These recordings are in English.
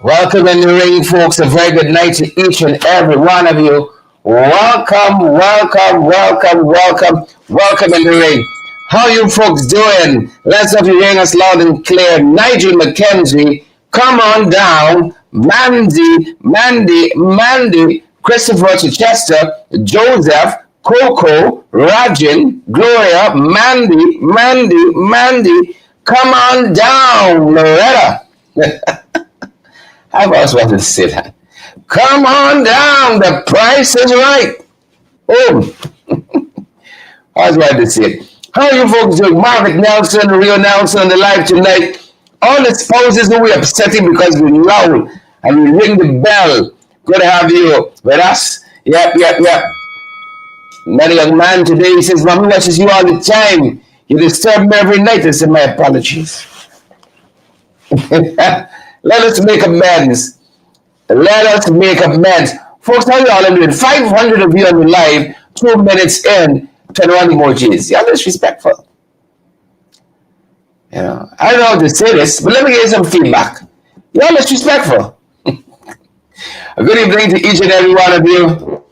Welcome in the ring, folks. A very good night to each and every one of you. Welcome, welcome, welcome, welcome, welcome in the ring. How you folks doing? Let's have you hearing us loud and clear. Nigel McKenzie, come on down. Mandy, Christopher Chichester, Joseph, Coco, Rajin, Gloria, Mandy. Come on down, Loretta. I've always wanted to say that. Come on down. The price is right. Oh, I always wanted to say it. How are you folks doing? Margaret Nelson, Rio Nelson on the live tonight. All the spouses who we upsetting because we loud and we ring the bell. Good to have you with us. Yep. Another young man today, he says, Mommy watches you all the time. You disturb me every night. I said, my apologies. Let us make amends. Folks, how y'all doing? 500 of you on the live, 2 minutes in, 21 emojis. Y'all disrespectful. I don't know how to say this, but let me get some feedback. Y'all disrespectful. A good evening to each and every one of you.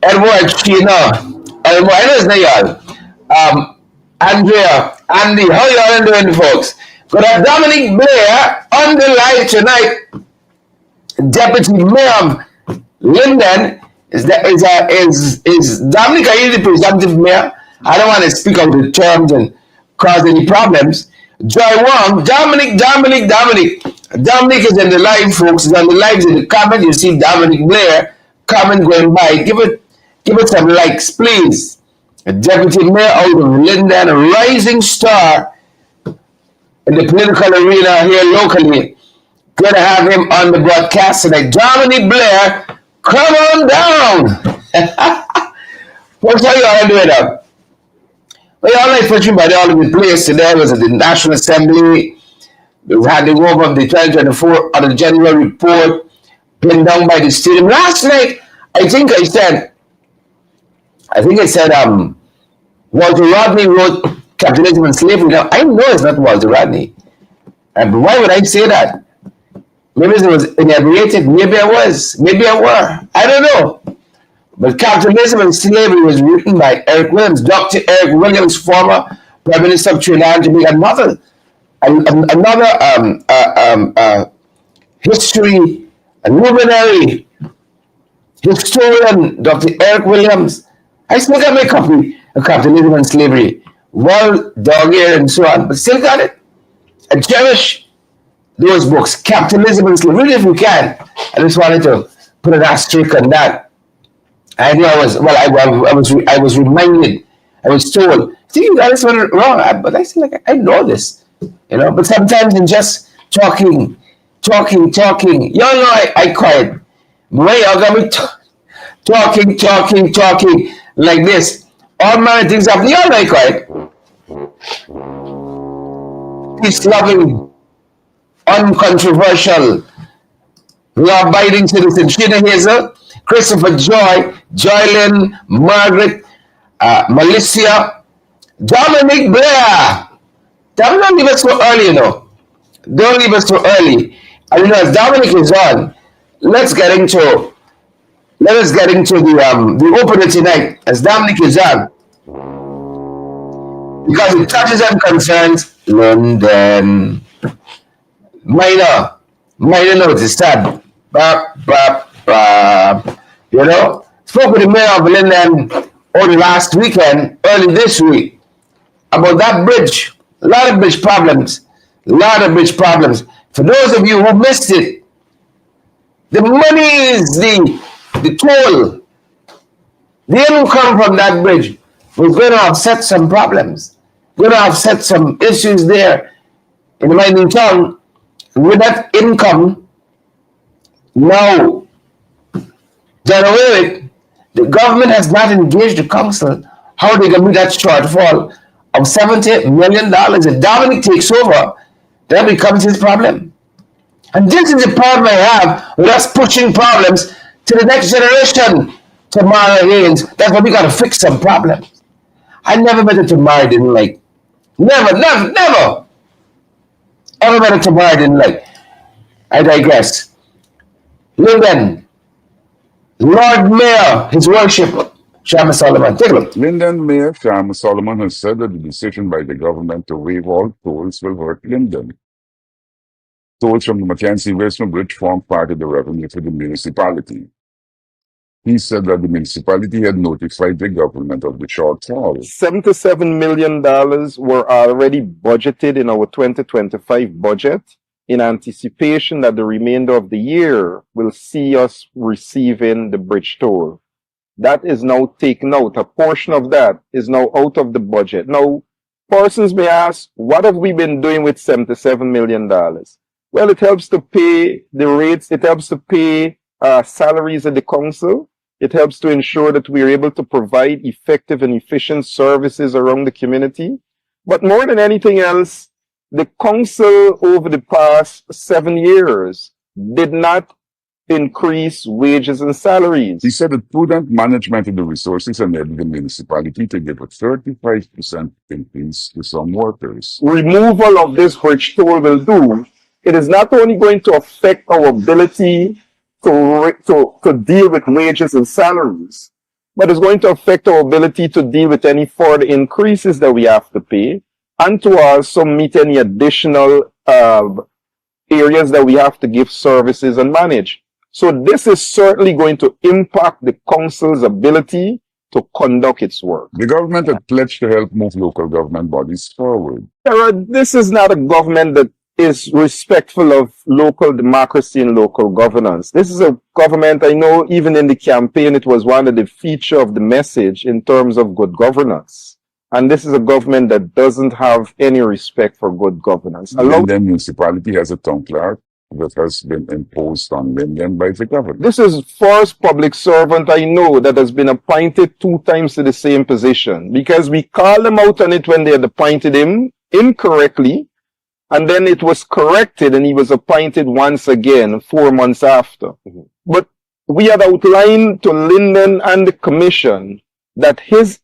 Edward, I know it's not y'all. Andrea, Andy, how y'all doing, folks? Got a Dominic Blair on the live tonight. Deputy Mayor of Linden is Dominic. Are you the presumptive mayor? I don't want to speak out the terms and cause any problems. Joy Wong, Dominic. Dominic is in the live, folks. He's on the live in the comment. You see Dominic Blair comment going by. Give it some likes, please. A deputy mayor out of Linden, a rising star in the political arena here locally. Good to have him on the broadcast tonight. Dominic Blair, come on down. Folks, how y'all doing up? Well, y'all like pushing by all over the place today. Was at the National Assembly. We had the vote of the 2024 on the general report pinned down by the stadium. Last night, I think I said, Walter Rodney wrote Capitalism and Slavery. Now, I know it's not Walter Rodney. But why would I say that? Maybe it was inebriated. Maybe I was. Maybe I were. I don't know. But Capitalism and Slavery was written by Eric Williams. Dr. Eric Williams, former Prime Minister of Trinidad and Jamaica. Another history, a luminary historian, Dr. Eric Williams. I still got my copy of Capitalism and Slavery, well, dog ear and so on, but still got it. I cherish those books, Capitalism and Slavery. Read it if you can. I just wanted to put an asterisk on that. I knew I was reminded, I was told, I think you got this one wrong, but I feel like I know this, but sometimes in just talking, y'all know I quiet. But y'all got me talking like this. All manner of things happen. Y'all like quiet. Peace-loving, uncontroversial, law-abiding citizen. Sheena Hazel, Christopher Joy, Joylyn, Margaret, Melissa, Dominic Blair. Don't leave us so early, Don't leave us so early. And as Dominic is on, let's get into the opener tonight as Dominic is on. Because it touches and concerns London. Minor notice, sad. Spoke with the mayor of London only last weekend, early this week, about that bridge. A lot of bridge problems. For those of you who missed it, the money is the toll, the income from that bridge was going to offset some problems, going to offset some issues there in the mining town. With that income now done away with, the government has not engaged the council how they can meet that shortfall of $70 million. If Dominic takes over, that becomes his problem. And this is the problem I have with us pushing problems to the next generation. Tamara Haynes, that's why we got to fix some problems. I never met a Tamara I didn't like. Never. Everybody to burden like. I digress. Linden, Lord Mayor, His Worship, Shama Solomon. Take a look. Linden Mayor Sham Solomon has said that the decision by the government to waive all tolls will hurt Linden. Tolls from the Mackenzie-Wilson Bridge form part of the revenue for the municipality. He said that the municipality had notified the government of the shortfall. $77 million were already budgeted in our 2025 budget in anticipation that the remainder of the year will see us receiving the bridge toll. That is now taken out. A portion of that is now out of the budget. Now, persons may ask, what have we been doing with $77 million? Well, it helps to pay the rates, it helps to pay salaries at the council. It helps to ensure that we are able to provide effective and efficient services around the community. But more than anything else, the council over the past 7 years did not increase wages and salaries. He said that prudent management of the resources enabled the municipality to give a 35% increase to some workers. Removal of this bridge toll will do, it is not only going to affect our ability to deal with wages and salaries, but it's going to affect our ability to deal with any further increases that we have to pay, and to also meet any additional areas that we have to give services and manage. So this is certainly going to impact the council's ability to conduct its work. The government had pledged to help move local government bodies forward. This is not a government that is respectful of local democracy and local governance. This is a government, I know even in the campaign, it was one of the feature of the message in terms of good governance. And this is a government that doesn't have any respect for good governance. Linden municipality has a town clerk that has been imposed on Linden by the government. This is first public servant I know that has been appointed 2 times to the same position, because we called them out on it when they had appointed him incorrectly, and then it was corrected and he was appointed once again 4 months after. But we had outlined to Linden and the commission that his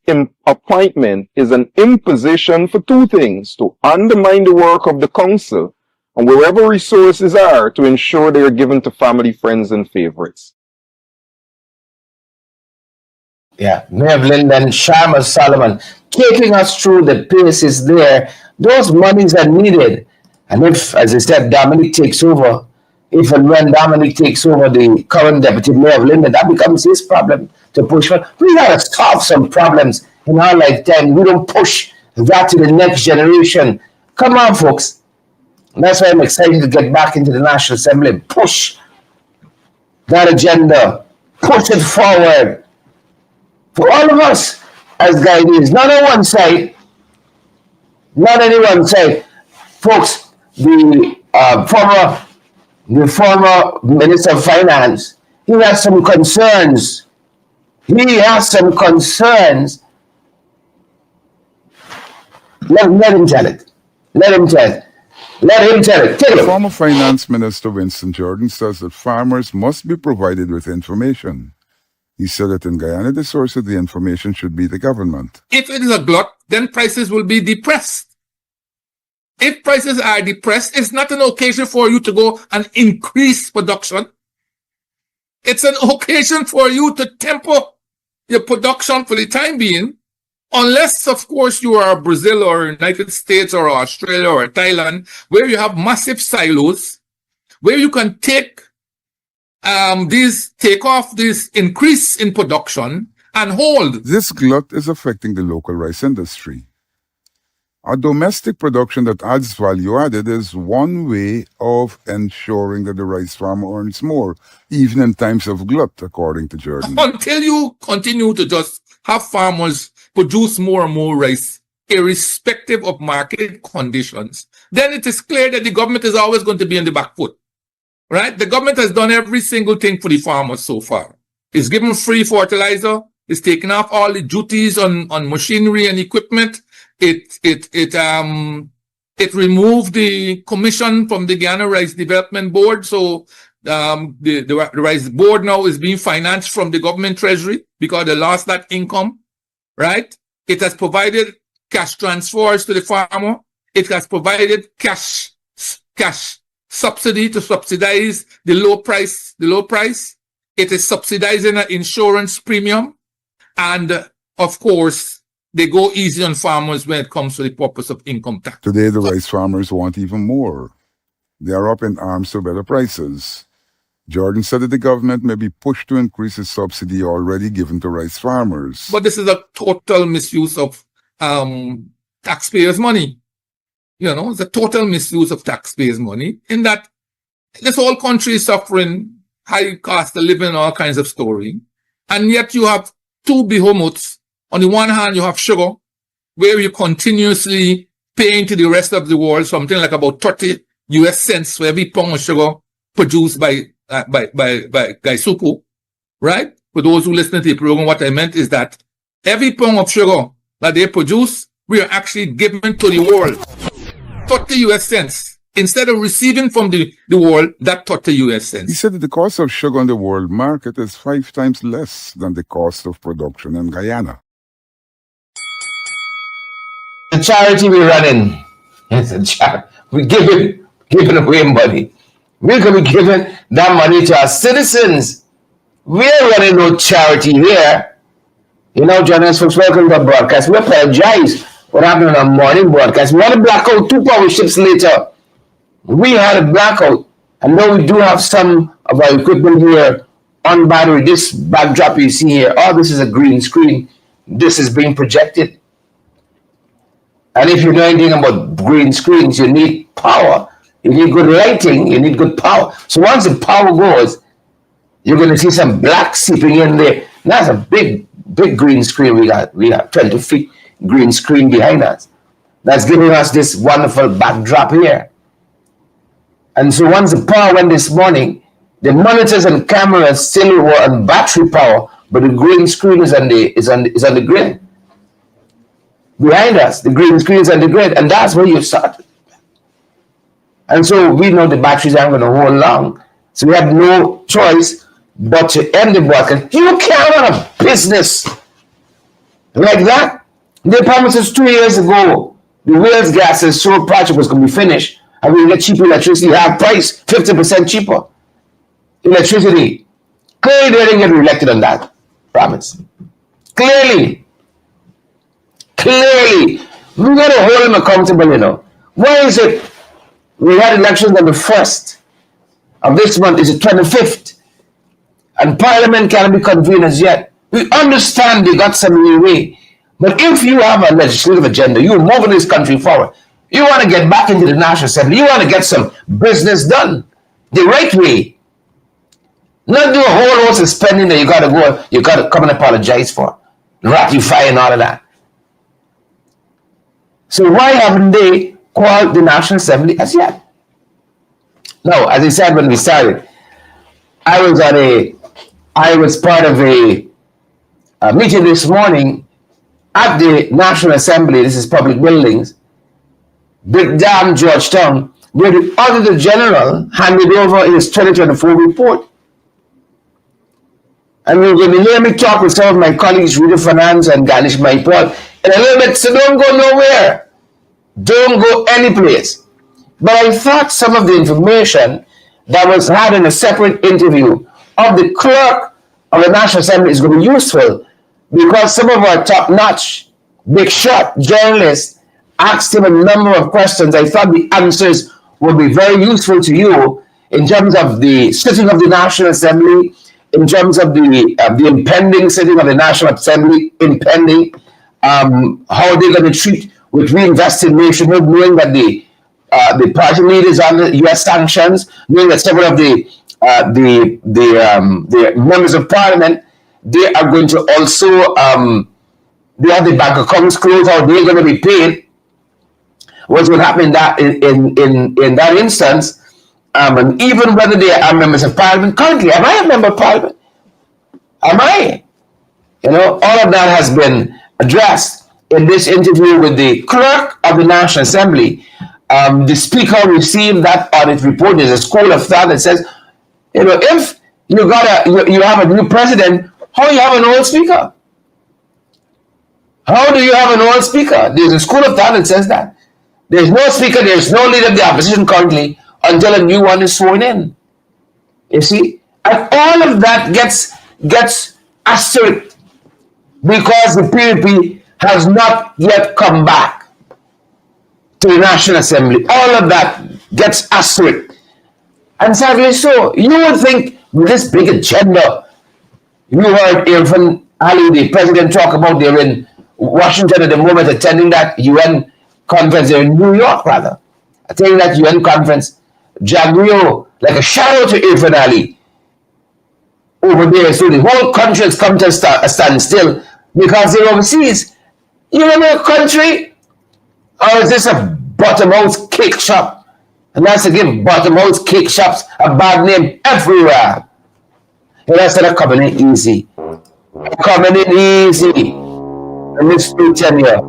appointment is an imposition for 2 things: to undermine the work of the council, and wherever resources are, to ensure they are given to family, friends, and favorites. Yeah, Mayor of Linden, Shama Solomon, taking us through the paces there. Those monies are needed. And if, as I said, Dominic takes over, if and when Dominic takes over the current deputy mayor of Linden, that becomes his problem to push for. We gotta solve some problems in our lifetime. We don't push that to the next generation. Come on, folks. And that's why I'm excited to get back into the National Assembly and push that agenda, push it forward for all of us as guidees, not on one side, not any one side. Folks, the former Minister of Finance, he has some concerns. He has some concerns. Let him tell it. Let him tell it. Let him tell it. Take it. Former Finance Minister Winston Jordan says that farmers must be provided with information. He said that in Guyana, the source of the information should be the government. If it is a glut, then prices will be depressed. If prices are depressed, it's not an occasion for you to go and increase production. It's an occasion for you to temper your production for the time being, unless, of course, you are Brazil or United States or Australia or Thailand, where you have massive silos, where you can take this increase in production and hold. This glut is affecting the local rice industry. A domestic production that adds value added is one way of ensuring that the rice farmer earns more, even in times of glut, according to Jordan. Until you continue to just have farmers produce more and more rice, irrespective of market conditions, then it is clear that the government is always going to be on the back foot. Right? The government has done every single thing for the farmers so far. It's given free fertilizer. It's taken off all the duties on machinery and equipment. It removed the commission from the Guyana Rice Development Board. So the rice board now is being financed from the government treasury because they lost that income. Right? It has provided cash transfers to the farmer. It has provided cash cash subsidy to subsidize the low price. It is subsidizing an insurance premium. And of course, they go easy on farmers when it comes to the purpose of income tax. Today, the rice farmers want even more. They are up in arms for better prices. Jordan said that the government may be pushed to increase the subsidy already given to rice farmers. But this is a total misuse of taxpayers' money. You know, it's a total misuse of taxpayers' money in that this whole country is suffering high cost of living and all kinds of story. And yet you have two behemoths. On the one hand, you have sugar, where you continuously paying to the rest of the world something like about 30 US cents for every pound of sugar produced by Gaisuku, right? For those who listen to the program, what I meant is that every pound of sugar that they produce, we are actually giving to the world 30 US cents instead of receiving from the world that 30 US cents. He said that the cost of sugar on the world market is 5 times less than the cost of production in Guyana. The charity we're running, it's a charity. We're giving away money. We're going to be giving that money to our citizens. We're running no charity here. You know, journalists, folks, welcome to the broadcast. We apologize what happened on our morning broadcast. We had a blackout 2 power ships later. We had a blackout. And though we do have some of our equipment here on battery, this backdrop you see here, oh, this is a green screen. This is being projected. And if you know anything about green screens, you need power. You need good lighting. You need good power. So once the power goes, you're going to see some black seeping in there. That's a big green screen we got. We got 20 feet green screen behind us. That's giving us this wonderful backdrop here. And so once the power went this morning, the monitors and cameras still were on battery power, but the green screen is on the grid. Behind us, the green screen is on the grid, and that's where you started. And so we know the batteries aren't going to hold long. So we have no choice but to end the broadcast. You can't run a business like that. They promised us 2 years ago the Wales gas and solar project was going to be finished, and we get cheaper electricity, half price, 50% cheaper electricity. Clearly, they didn't get elected on that promise. Clearly, we got to hold them accountable, you know. Why is it we had elections on the 1st of this month, is the 25th, and Parliament can't be convened as yet? We understand they got some leeway, but if you have a legislative agenda, you're moving this country forward, you want to get back into the National Assembly, you want to get some business done the right way, not do a whole host of spending that you got to come and apologize for, ratify and all of that. So why haven't they called the National Assembly as yet? Now, as I said when we started, I was part of a meeting this morning at the National Assembly. This is public buildings, Big Dam, Georgetown, where the Auditor General handed over his 2024 report. And you're going to hear me talk with some of my colleagues, Rita Finance and Ganish Maipol, in a little bit, so don't go nowhere. Don't go any place. But I thought some of the information that was had in a separate interview of the clerk of the National Assembly is going to be useful, because some of our top-notch, big shot journalists asked him a number of questions. I thought the answers would be very useful to you in terms of the sitting of the National Assembly, in terms of the impending sitting of the National Assembly, how they're going to treat with reinvested nationhood, knowing that the party leaders under U.S. sanctions, knowing that several of the members of Parliament, they are going to also they have the bank accounts closed, how they're going to be paid. What's going to happen in that instance, and even whether they are members of Parliament currently. Am I a member of Parliament? Am I? You know, all of that has been addressed in this interview with the clerk of the National Assembly. The speaker received that audit report. There's a school of thought that says, you know, if you have a new president, how do you have an old speaker? How do you have an old speaker? There's a school of thought that says that. There's no speaker, there's no leader of the opposition currently. until a new one is sworn in. You see? And all of that gets asterisked because the PDP has not yet come back to the National Assembly. All of that gets asterisked. And sadly so, you would think with this big agenda, you heard Irfan Ali, the president, talk about they're in Washington at the moment, attending that UN conference, they're in New York rather, attending that UN conference. Jagrio, like a shadow to Irfan Ali, over there. So the whole country has come to a standstill because they're overseas. You in a country? Or is this a bottom-house cake shop? And that's to give bottom-house cake shops a bad name everywhere. And that's not coming in easy. Coming in easy. And this free tenure.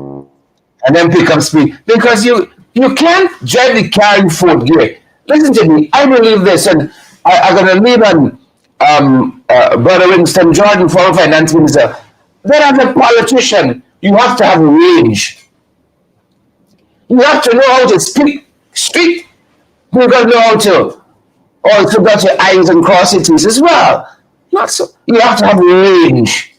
And then pick up speed. Because you can't drive the car in fourth gear. Listen to me. I believe this. And I'm going to leave on Brother Winston Jordan, former finance minister. Then as a politician, you have to have range. You have to know how to speak. You got to know how to also got your I's and cross your T's as well. Not so. You have to have range.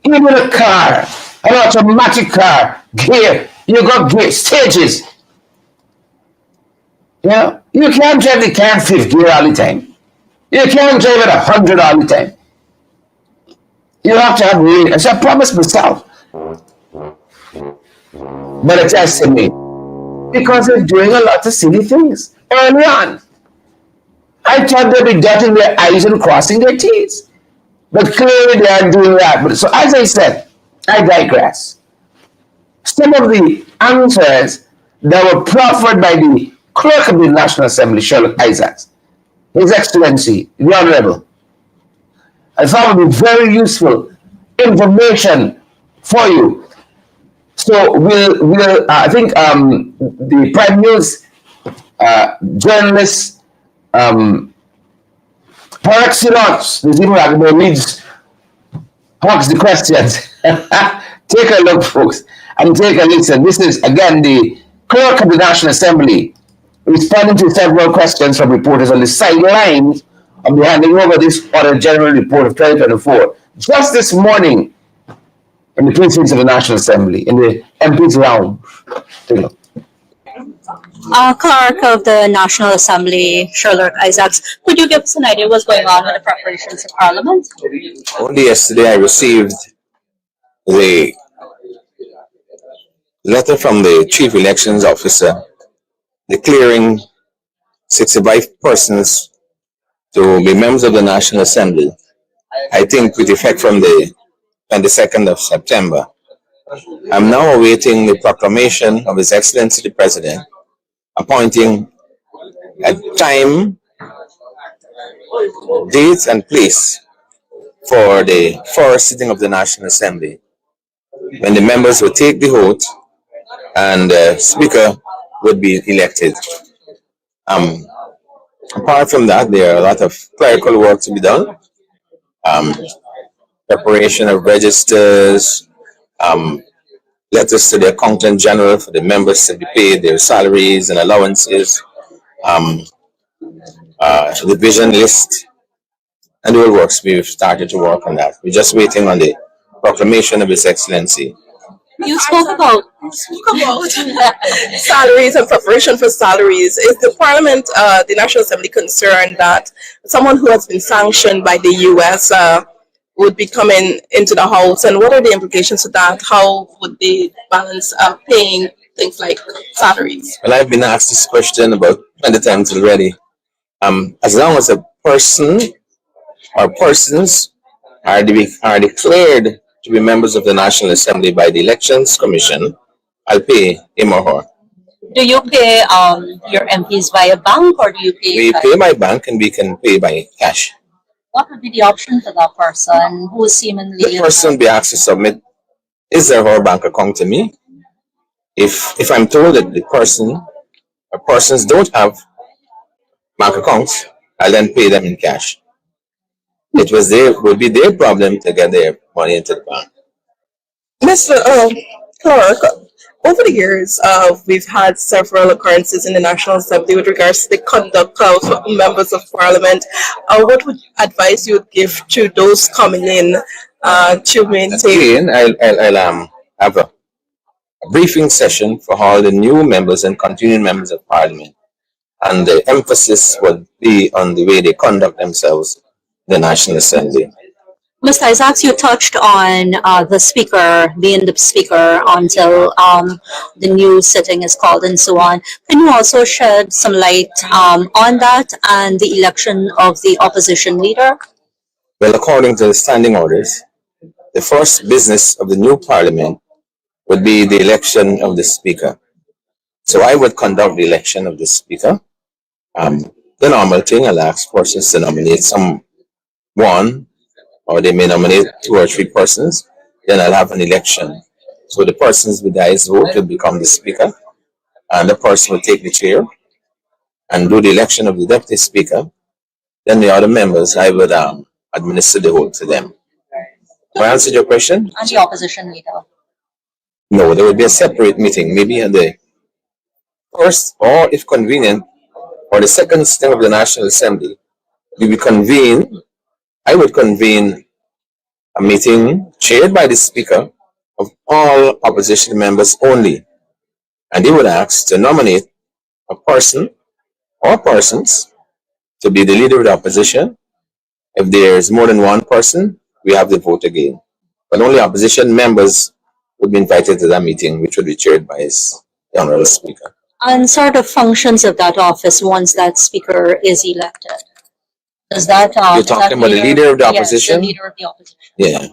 Even a car, an automatic car, gear, you got gear stages. You know, you can't drive the car in fifth gear all the time. You can't drive it 100 all the time. You have to have range. So I promised myself. But it's estimate. Because they're doing a lot of silly things early on. I thought they'd be dotting their I's and crossing their T's. But clearly they aren't doing that. But so as I said, I digress. Some of the answers that were proffered by the Clerk of the National Assembly, Sherlock Isaacs, His Excellency, the Honorable, I thought would be very useful information for you. So we'll I think the Prime News journalist par excellence, there's even like the leads asks the questions. Take a look, folks, and take a listen. This is again the Clerk of the National Assembly responding to several questions from reporters on the sidelines of the handing over this Audit General Report of 2024 just this morning in the precincts of the National Assembly, in the MP's lounge. Take a look. Clerk of the National Assembly, Sherlock Isaacs, could you give us an idea what's going on with the preparations of Parliament? Only yesterday I received the letter from the Chief Elections Officer declaring 65 persons to be members of the National Assembly, I think with effect from the 22nd of September. I'm now awaiting the proclamation of His Excellency the President appointing a time, date, and place for the first sitting of the National Assembly, when the members will take the oath and the Speaker would be elected. Apart from that, there are a lot of clerical work to be done. Preparation of registers, letters to the Accountant General for the members to be paid their salaries and allowances, the vision list, and the whole works. We've started to work on that. We're just waiting on the proclamation of His Excellency. You spoke about salaries and preparation for salaries. Is the Parliament, the National Assembly, concerned that someone who has been sanctioned by the US would be coming into the House, and what are the implications of that? How would they balance paying things like salaries? Well, I've been asked this question about 20 times already. As long as a person or persons are declared to be members of the National Assembly by the Elections Commission, I'll pay him or her. do you pay your MPs via bank or do you pay? We pay by bank and we can pay by cash. What would be the option for that person who is seemingly? The person will be asked to submit his or her bank account to me. If I'm told that the person or persons don't have bank accounts, I'll then pay them in cash. It would be their problem to get their money into the bank. Mr. Clerk, over the years, we've had several occurrences in the National Assembly with regards to the conduct of members of Parliament. What would advice you would give to those coming in to maintain? Again, I'll have a briefing session for all the new members and continuing members of Parliament, and the emphasis would be on the way they conduct themselves in the National Assembly. Mr. Isaacs, you touched on the speaker being the speaker until the new sitting is called and so on. Can you also shed some light on that and the election of the opposition leader? Well, according to the standing orders, the first business of the new Parliament would be the election of the Speaker. So I would conduct the election of the Speaker. The normal thing, I'll ask persons to nominate someone, or they may nominate 2 or 3 persons. Then I'll have an election. So the persons with the highest vote will become the Speaker, and the person will take the chair and do the election of the Deputy Speaker. Then the other members, I would administer the vote to them. Have I answered your question? And the opposition leader. No, there will be a separate meeting, maybe on the first, or if convenient, or the second sitting of the National Assembly. I would convene a meeting chaired by the Speaker of all opposition members only, and he would ask to nominate a person or persons to be the leader of the opposition. If there's more than one person, we have the vote again. But only opposition members would be invited to that meeting, which would be chaired by the Honorable Speaker. And sort of functions of that office once that speaker is elected. Does that You're talking about the leader of the opposition? Yes, the leader of the opposition. Yeah.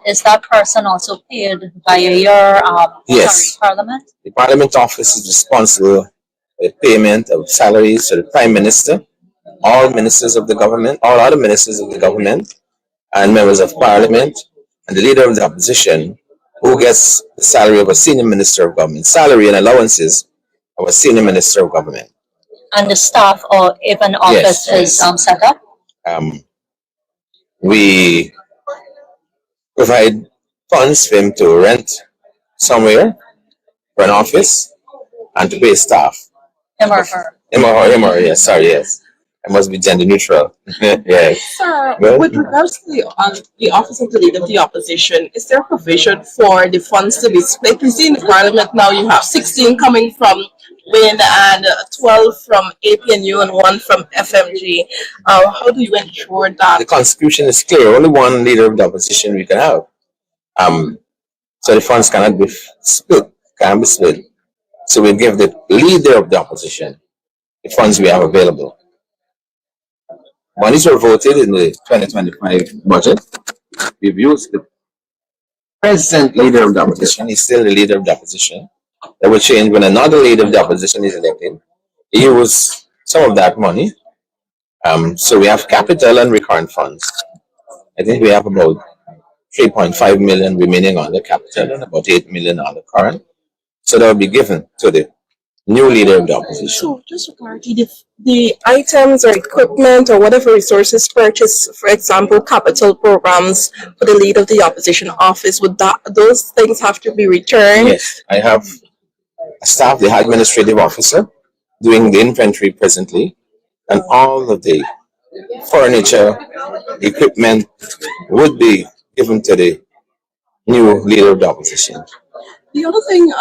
Is that person also paid by a year? Yes. Parliament? The Parliament office is responsible for the payment of salaries to the Prime Minister, all ministers of the government, all other ministers of the government, and members of Parliament, and the leader of the opposition, who gets the salary of a senior minister of government, salary and allowances of a senior minister of government. And the staff or if an office is set up? We provide funds for him to rent somewhere for an office and to pay staff. Him or her? Him or her, yes, sorry, yes. I must be gender neutral. Yes. Sir, Well, with regards to the office of the leader of the opposition, is there provision for the funds to be split? We see in the Parliament now you have 16 coming from WIN and 12 from APNU and 1 from FMG. How do you ensure that? the Constitution is clear. Only one leader of the opposition we can have. So the funds cannot be split. Can be split. So we give the leader of the opposition the funds we have available. Monies were voted in the 2025 budget. We've used the present leader of the opposition. He's still the leader of the opposition. That will change when another leader of the opposition is elected. He use some of that money. So we have capital and recurrent funds. I think we have about 3.5 million remaining on the capital and about 8 million on the current. So that will be given to the new leader of the opposition. So just for clarity, the items or equipment or whatever resources purchased, for example, capital programs for the leader of the opposition office, would those things have to be returned? Yes, I have a staff, the administrative officer, doing the inventory presently, and all of the furniture, equipment would be given to the new leader of the opposition. The other thing,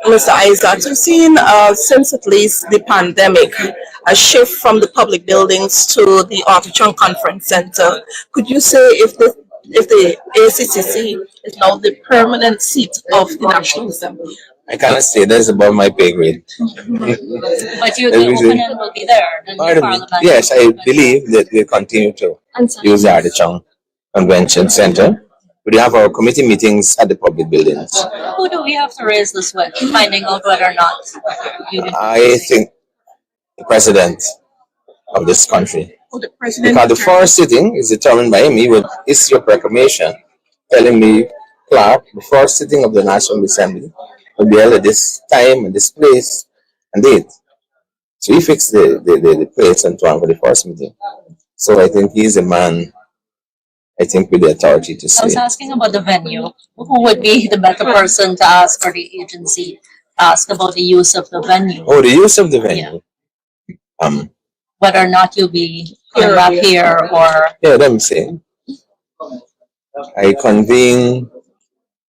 Mr. Isaacs, we've seen since at least the pandemic a shift from the public buildings to the Artichon Conference Center. Could you say if the ACCC is now the permanent seat of the National Assembly? I cannot say that is above my pay grade. But the opening will be there. The new Parliament. Yes, I believe that we'll continue to use the Artichon Convention Center. We have our committee meetings at the public buildings. Who do we have to raise this with, finding out whether or not I think the president of this country. The president Because the first sitting is determined by him. He will issue a proclamation telling me, Clerk, the first sitting of the National Assembly will be held at this time and this place and date. So he fixed the place and time for the first meeting. So I think he's a man I think, with the authority to I was say. asking about the venue. Who would be the better person to ask, or the agency ask about the use of the venue? Oh, the use of the venue. Whether or not you'll be coming back here, or Yeah, let me say. I convene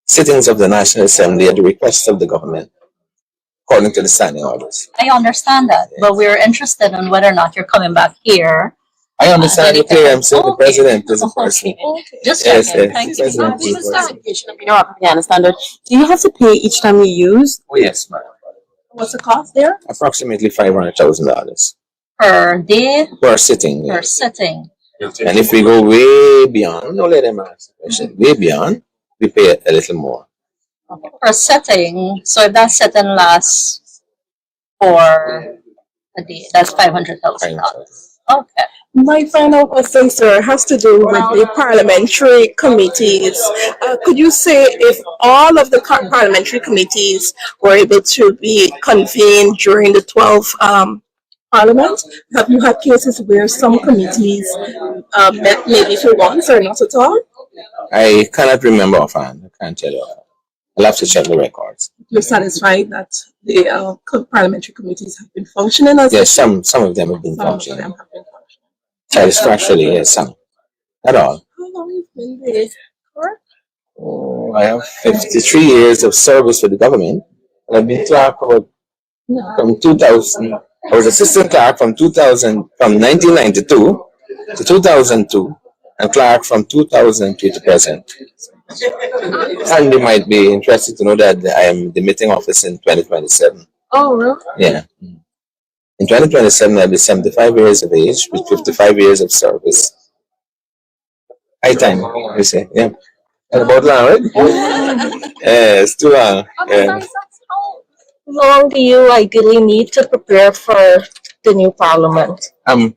sittings of the National Assembly at the request of the government, according to the standing orders. I understand that, but we're interested in whether or not you're coming back here. I understand you clear. I'm saying the Okay. president is a person. Okay. Just Yes, checking. yes, Thank the you. president is a person. Clarification, I understand that. Do you have to pay each time you use? Oh, yes, ma'am. What's the cost there? Approximately $500,000 Per day, per sitting. per Yes. sitting. And if we go way beyond, no, let them ask the question. Way beyond, we pay a little more. Per setting. So if that setting lasts for a day, that's $500,000. Okay. My final question, sir, has to do with the parliamentary committees. Could you say if all of the parliamentary committees were able to be convened during the 12 parliament? Have you had cases where some committees met maybe for once or not at all? I cannot remember offhand. I can't tell you offhand. I'll have to check the records. You're satisfied that the parliamentary committees have been functioning as Yes, some of them have been some of functioning. them have been functioning? Satisfactorily, yes, some. Not all. How long have you been there? Oh, I have 53 years of service for the government. I've been clerk from 2000. I was assistant clerk from 1992 to 2002, and clerk from 2002 to present. And you might be interested to know that I am demitting office in 2027. Oh, really? Yeah. In 2027, I'll be 75 years of age with 55 years of service. High time, you say. Yeah. And about long, right? Yeah, it's too long. Yeah. How long do you ideally need to prepare for the new parliament? A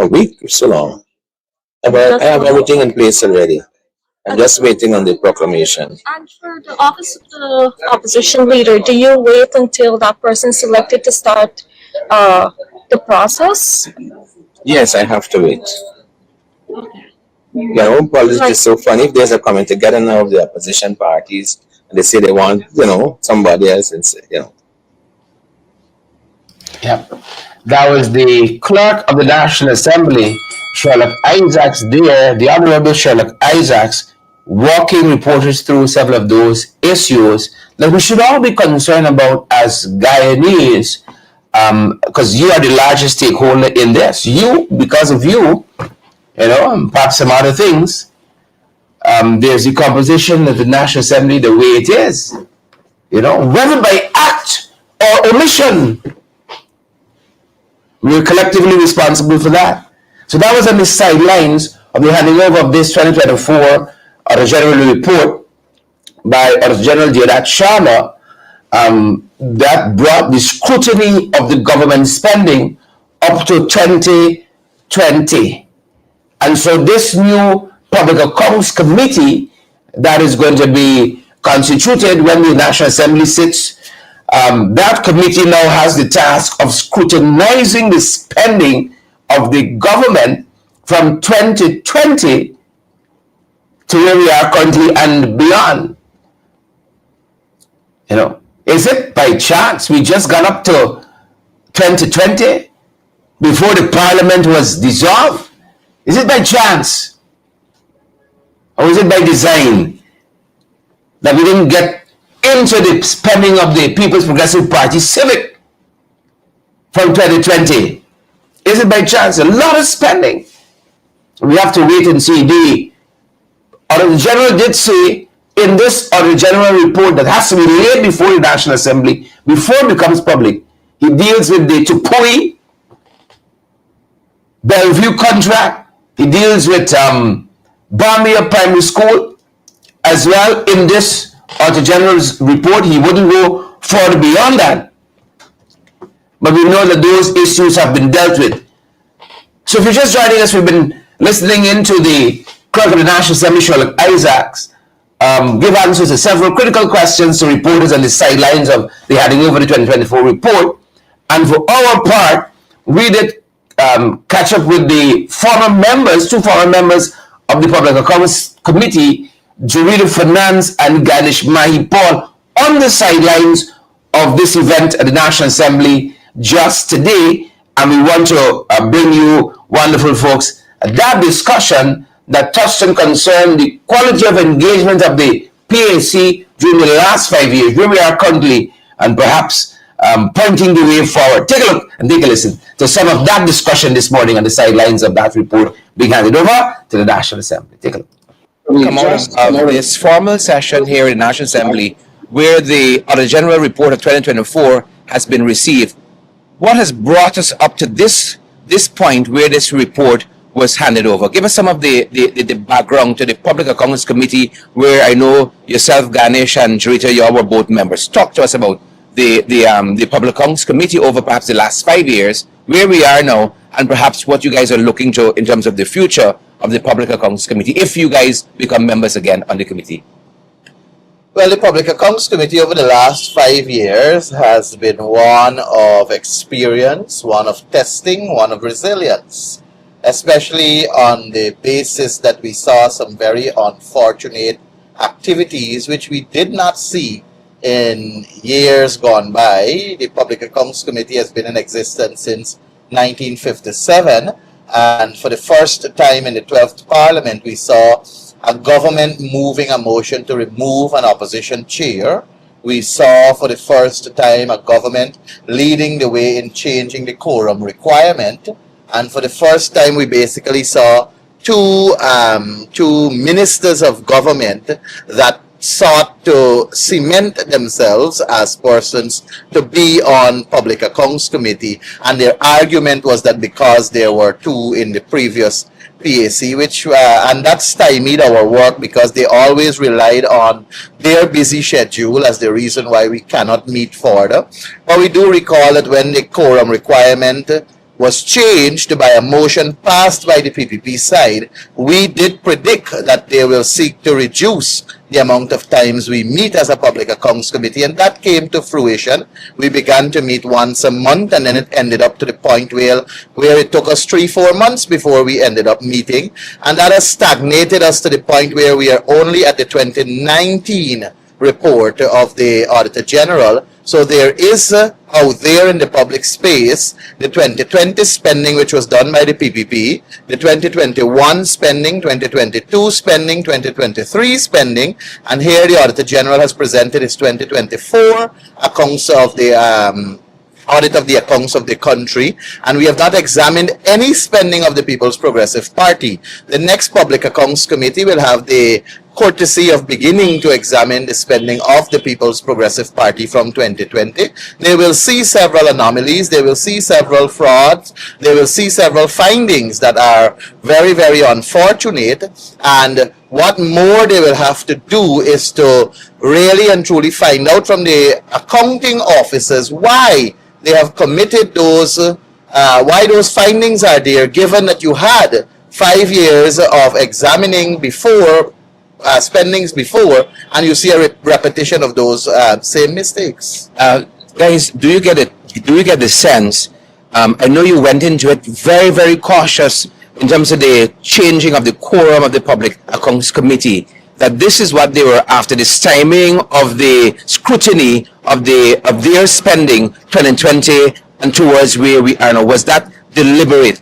week or so long. But I have everything in place already. I'm just waiting on the proclamation. And for the office of the opposition leader, do you wait until that person's selected to start the process? Yes, I have to wait. You know, politics is so funny. If there's a coming together now of the opposition parties, and they say they want, somebody else, and say, Yep. That was the clerk of the National Assembly, Sherlock Isaacs, there, the Honorable Sherlock Isaacs, walking reporters through several of those issues that we should all be concerned about as Guyanese, because you are the largest stakeholder in this. You, because of you, and perhaps some other things, there's the composition of the National Assembly the way it is, whether by act or omission. We're collectively responsible for that. So that was on the sidelines of the handing over of this 2024 Auditor General report by Auditor General Deodat Sharma, that brought the scrutiny of the government spending up to 2020. And so this new Public Accounts Committee that is going to be constituted when the National Assembly sits, that committee now has the task of scrutinizing the spending of the government from 2020 to where we are currently and beyond. Is it by chance we just got up to 2020 before the parliament was dissolved? Is it by chance? Or is it by design that we didn't get into the spending of the People's Progressive Party Civic from 2020? Is it by chance? A lot of spending. We have to wait and see. The Auditor General did say in this Auditor General report that has to be laid before the National Assembly, before it becomes public, he deals with the Tupui Bellevue contract. He deals with Barmere Primary School as well. In this Auditor General's report, he wouldn't go further beyond that. But we know that those issues have been dealt with. So if you're just joining us, we've been listening into the Clerk of the National Assembly, Sherlock Isaacs, give answers to several critical questions to reporters on the sidelines of the handing over the 2024 report. And for our part, we did catch up with the former members, two former members of the Public Accounts Committee, Jurida Finance and Ganesh Mahi Paul, on the sidelines of this event at the National Assembly just today. And we want to bring you, wonderful folks, that discussion that touched and concerned the quality of engagement of the PAC during the last 5 years, where we are currently, and perhaps pointing the way forward. Take a look and take a listen to some of that discussion this morning on the sidelines of that report being handed over to the National Assembly. Take a look. Come out of this formal session here in the National Assembly, where the Auditor General report of 2024 has been received, what has brought us up to this point where this report was handed over? Give us some of the background to the Public Accounts Committee, where I know yourself, Ganesh, and Jurita, you all were both members. Talk to us about the Public Accounts Committee over perhaps the last 5 years, where we are now, and perhaps what you guys are looking to in terms of the future of the Public Accounts Committee, if you guys become members again on the committee. Well, the Public Accounts Committee over the last 5 years has been one of experience, one of testing, one of resilience, especially on the basis that we saw some very unfortunate activities which we did not see in years gone by. The Public Accounts Committee has been in existence since 1957, and for the first time in the 12th Parliament, we saw a government moving a motion to remove an opposition chair. We saw for the first time a government leading the way in changing the quorum requirement. And for the first time, we basically saw two ministers of government that sought to cement themselves as persons to be on Public Accounts Committee. And their argument was that because there were two in the previous PAC, which and that stymied our work because they always relied on their busy schedule as the reason why we cannot meet further. But we do recall that when the quorum requirement was changed by a motion passed by the PPP side, we did predict that they will seek to reduce the amount of times we meet as a Public Accounts Committee, and that came to fruition. We began to meet once a month, and then it ended up to the point where it took us 3-4 months before we ended up meeting, and that has stagnated us to the point where we are only at the 2019 report of the Auditor General. So there is out there in the public space the 2020 spending which was done by the PPP, the 2021 spending, 2022 spending, 2023 spending, and here the Auditor General has presented his 2024 accounts of the audit of the accounts of the country, and we have not examined any spending of the People's Progressive Party. The next Public Accounts Committee will have the courtesy of beginning to examine the spending of the People's Progressive Party from 2020. They will see several anomalies, they will see several frauds, they will see several findings that are very, very unfortunate, and what more they will have to do is to really and truly find out from the accounting officers why they have committed those, why those findings are there, given that you had 5 years of examining before, spendings before, and you see a repetition of those same mistakes. Guys, do you get it? Do you get the sense? I know you went into it very, very cautious in terms of the changing of the quorum of the Public Accounts Committee, that this is what they were after, the stymieing of the scrutiny of their spending 2020 and towards where we are now. Was that deliberate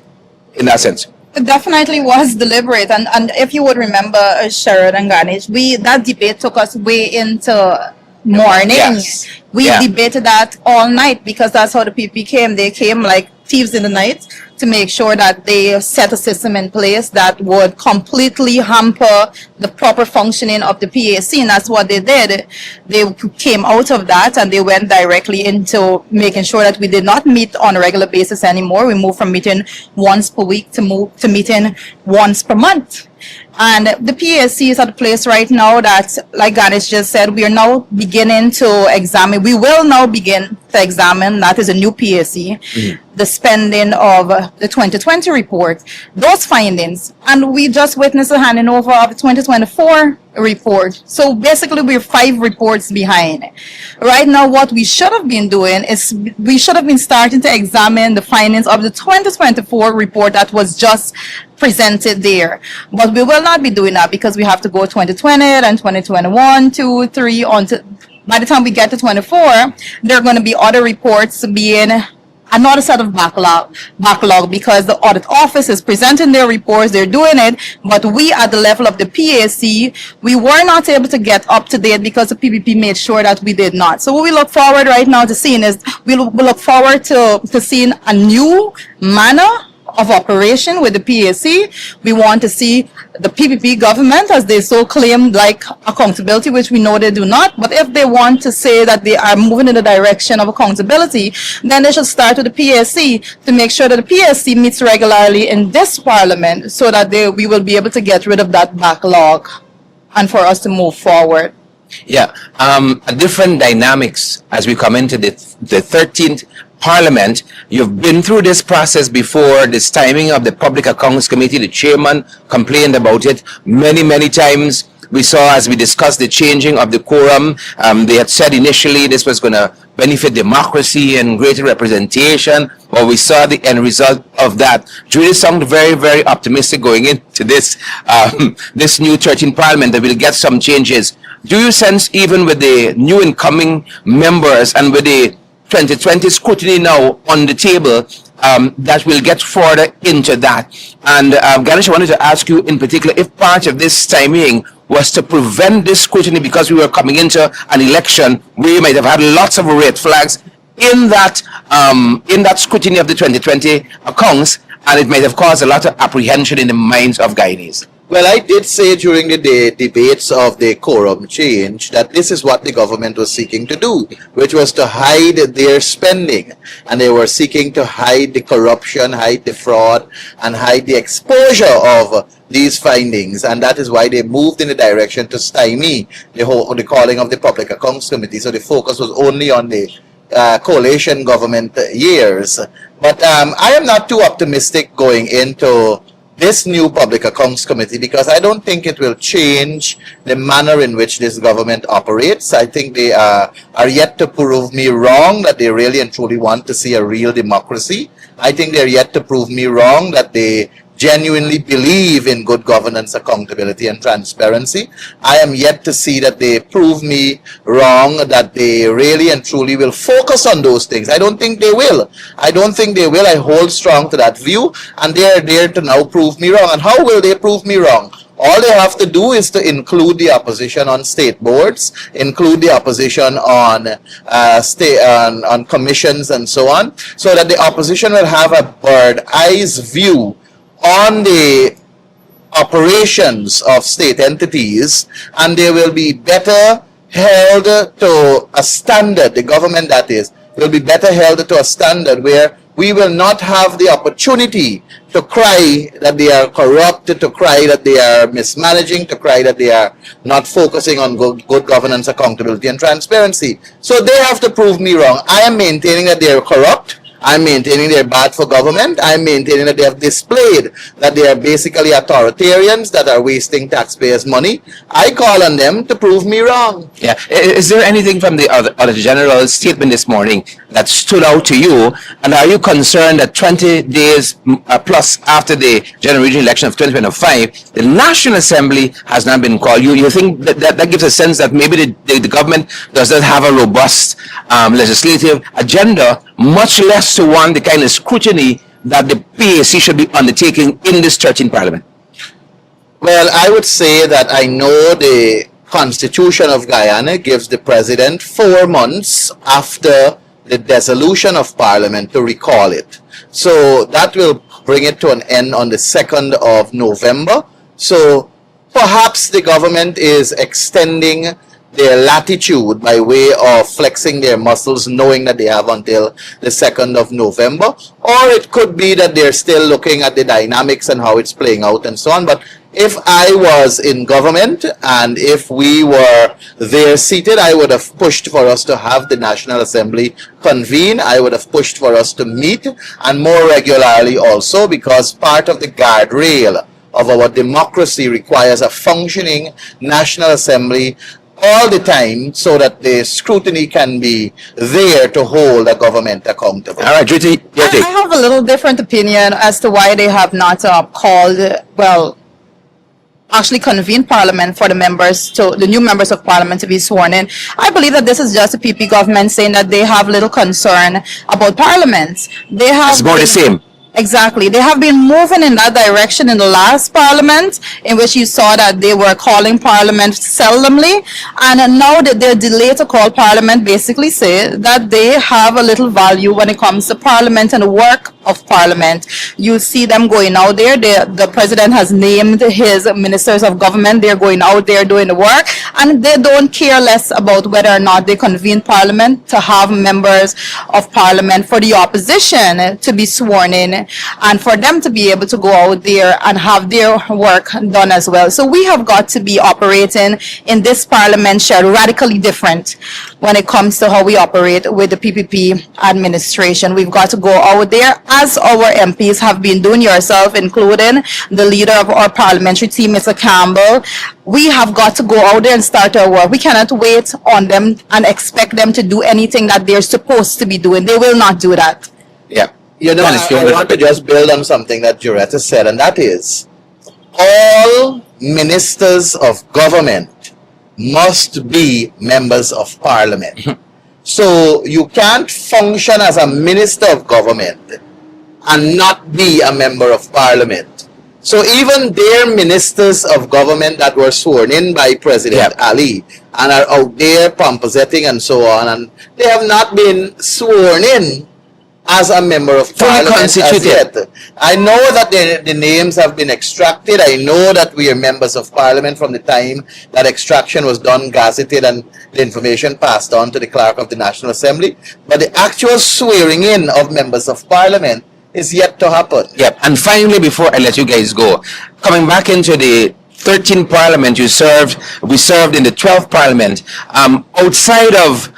in that sense? It definitely was deliberate, and if you would remember, Sherrod and Ganesh, that debate took us way into morning. Yes. We debated that all night because that's how the PP came. They came like thieves in the night to make sure that they set a system in place that would completely hamper the proper functioning of the PAC, and that's what they did. They came out of that and they went directly into making sure that we did not meet on a regular basis anymore. We moved from meeting once per week to meeting once per month. And the PAC is at a place right now that, like Ganesh just said, we are now beginning to examine. We will now begin to examine, that is a new PAC, the spending of the 2020 report, those findings. And we just witnessed the handing over of the 2024 report. So basically we're 5 reports behind. Right now what we should have been doing is we should have been starting to examine the findings of the 2024 report that was just presented there. But we will not be doing that because we have to go 2020 and 2021, 2, 3 on to, by the time we get to 24, there are going to be other reports being another set of backlog because the audit office is presenting their reports, they're doing it, but we at the level of the PAC, we were not able to get up to date because the PPP made sure that we did not. So what we look forward right now to seeing is we look forward to seeing a new manner of operation with the PAC. We want to see the PPP government, as they so claim, like accountability, which we know they do not. But if they want to say that they are moving in the direction of accountability, then they should start with the PAC to make sure that the PAC meets regularly in this parliament so that we will be able to get rid of that backlog and for us to move forward. Yeah, a different dynamics as we come into the 13th Parliament. You've been through this process before, this timing of the Public Accounts Committee. The chairman complained about it many times. We saw as we discussed the changing of the quorum, they had said initially this was going to benefit democracy and greater representation, but we saw the end result of that. Julie sounded very optimistic going into this this new 13th Parliament that we'll get some changes. Do you sense, even with the new incoming members and with the 2020 scrutiny now on the table, that we'll get further into that? And Ganesh, I wanted to ask you in particular if part of this timing was to prevent this scrutiny because we were coming into an election where you might have had lots of red flags in that scrutiny of the 2020 accounts, and it might have caused a lot of apprehension in the minds of Guyanese. Well, I did say during the debates of the quorum change that this is what the government was seeking to do, which was to hide their spending. And they were seeking to hide the corruption, hide the fraud, and hide the exposure of these findings. And that is why they moved in the direction to stymie the calling of the Public Accounts Committee. So the focus was only on the coalition government years. But I am not too optimistic going into this new Public Accounts Committee because I don't think it will change the manner in which this government operates. I think they are yet to prove me wrong that they really and truly want to see a real democracy. I think they're yet to prove me wrong that they genuinely believe in good governance, accountability, and transparency. I am yet to see that they prove me wrong, that they really and truly will focus on those things. I don't think they will. I don't think they will. I hold strong to that view, and they are there to now prove me wrong. And how will they prove me wrong? All they have to do is to include the opposition on state boards, include the opposition on on commissions and so on, so that the opposition will have a bird's-eye view on the operations of state entities, and they will be better held to a standard. The government, that is, will be better held to a standard where we will not have the opportunity to cry that they are corrupt, to cry that they are mismanaging, to cry that they are not focusing on good governance, accountability, and transparency. So they have to prove me wrong. I am maintaining that they are corrupt. I'm maintaining they're bad for government. I'm maintaining that they have displayed that they are basically authoritarians that are wasting taxpayers' money. I call on them to prove me wrong. Yeah. Is there anything from the Auditor General's statement this morning that stood out to you? And are you concerned that 20 days plus after the general regional election of 2025, the National Assembly has not been called? You think that gives a sense that maybe the government does not have a robust legislative agenda, much less to want the kind of scrutiny that the PAC should be undertaking in this 13th Parliament? Well, I would say that I know the Constitution of Guyana gives the President 4 months after the dissolution of Parliament to recall it. So that will bring it to an end on the 2nd of November. So perhaps the government is extending their latitude by way of flexing their muscles, knowing that they have until the 2nd of November. Or it could be that they're still looking at the dynamics and how it's playing out and so on. But if I was in government and if we were there seated, I would have pushed for us to have the National Assembly convene. I would have pushed for us to meet, and more regularly also, because part of the guardrail of our democracy requires a functioning National Assembly all the time so that the scrutiny can be there to hold the government accountable. All right, Judy, your I take. have a little different opinion as to why they have not actually convened parliament for the new members of parliament to be sworn in. I believe that this is just a PP government saying that they have little concern about parliament. They have It's more the same. Exactly. They have been moving in that direction in the last parliament, in which you saw that they were calling parliament seldomly. And now that they're delayed to call parliament basically say that they have a little value when it comes to parliament and the work of parliament. You see them going out there. The president has named his ministers of government. They're going out there doing the work. And they don't care less about whether or not they convene parliament to have members of parliament for the opposition to be sworn in, and for them to be able to go out there and have their work done as well. So we have got to be operating in this parliament shed radically different when it comes to how we operate with the PPP administration. We've got to go out there as our MPs have been doing, yourself including the leader of our parliamentary team, Mr. Campbell. We have got to go out there and start our work. We cannot wait on them and expect them to do anything that they're supposed to be doing. They will not do that. Yeah. You know, I want to just build on something that Juretta said, and that is all ministers of government must be members of parliament. So you can't function as a minister of government and not be a member of parliament. So even their ministers of government that were sworn in by President Ali and are out there pomposetting and so on, and they have not been sworn in as a member of parliament as yet. I know that the names have been extracted. I know that we are members of parliament from the time that extraction was done, gazetted, and the information passed on to the clerk of the National Assembly. But the actual swearing in of members of parliament is yet to happen. Yep. And finally, before I let you guys go, coming back into the 13th parliament we served in the 12th parliament, outside of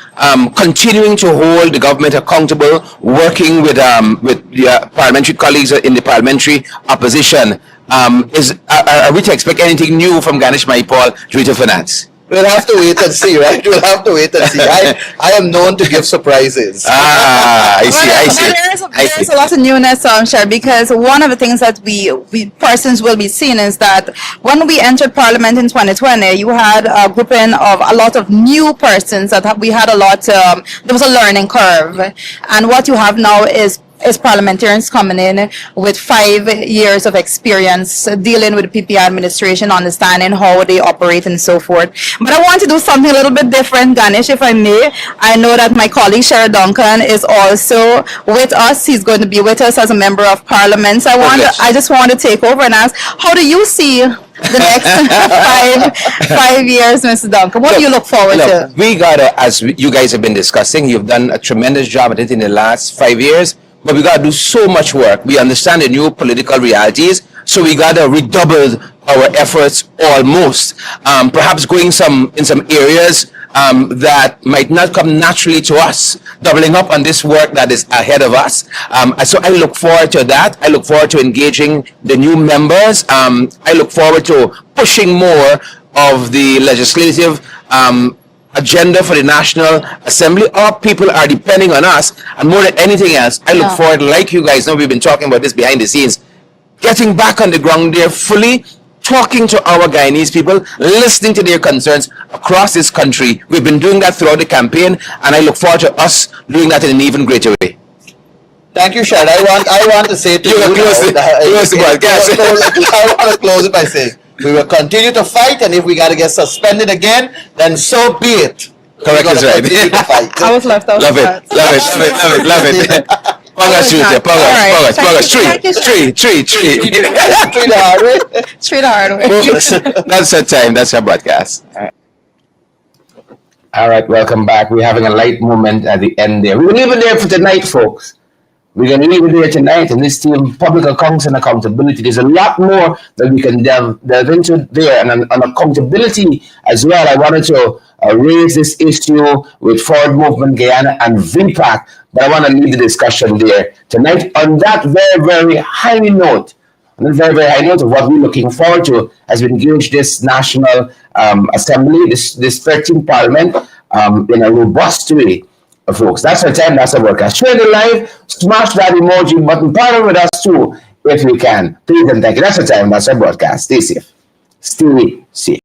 continuing to hold the government accountable, working with the parliamentary colleagues in the parliamentary opposition, are we to expect anything new from Ganesh Maipal, Director of Finance? We'll have to wait and see, right? We'll have to wait and see. I am known to give surprises. I see. There's a lot of newness, Sher, because one of the things that we persons will be seeing is that when we entered Parliament in 2020, you had a grouping of a lot of new persons that we had a lot. There was a learning curve, and what you have now is parliamentarians coming in with 5 years of experience dealing with the PP administration, understanding how they operate and so forth. But I want to do something a little bit different, Ganesh, if I may. I know that my colleague Sher Duncan is also with us. He's going to be with us as a member of parliament. So I just want to take over and ask, how do you see the next five years, Mr. Duncan? What do you look forward to? We gotta, as you guys have been discussing, you've done a tremendous job at it in the last 5 years. But we got to do so much work. We understand the new political realities, so we got to redouble our efforts almost. Perhaps going in some areas that might not come naturally to us, doubling up on this work that is ahead of us. So I look forward to that. I look forward to engaging the new members. I look forward to pushing more of the legislative agenda for the National Assembly. Our people are depending on us, and more than anything else, I look forward, like you guys know, we've been talking about this behind the scenes, getting back on the ground there fully, talking to our Guyanese people, listening to their concerns across this country. We've been doing that throughout the campaign, and I look forward to us doing that in an even greater way. Thank you, Shad. I want to say to you, I want to close it by saying, we will continue to fight, and if we got to get suspended again, then so be it. Correct is right. I was left out. Love it. Pogas, Julia. Pogas. Tree. Straight the hard way. Straight the hard way. That's our time. That's our broadcast. All right, welcome back. We're having a light moment at the end there. We're leaving there for tonight, folks. We're going to leave it there tonight, and this team, public accounts and accountability. There's a lot more that we can delve into there, and on accountability as well. I wanted to raise this issue with Forward Movement Guyana and VPAC, but I want to leave the discussion there tonight on that very, very high note. on a very, very high note of what we're looking forward to as we engage this National Assembly, this 13th Parliament, in a robust way, folks. That's our time, that's our broadcast. Share the live, smash that emoji button, partner with us too, if you can. Please and thank you. That's our time, that's our broadcast. Stay safe. Stay safe.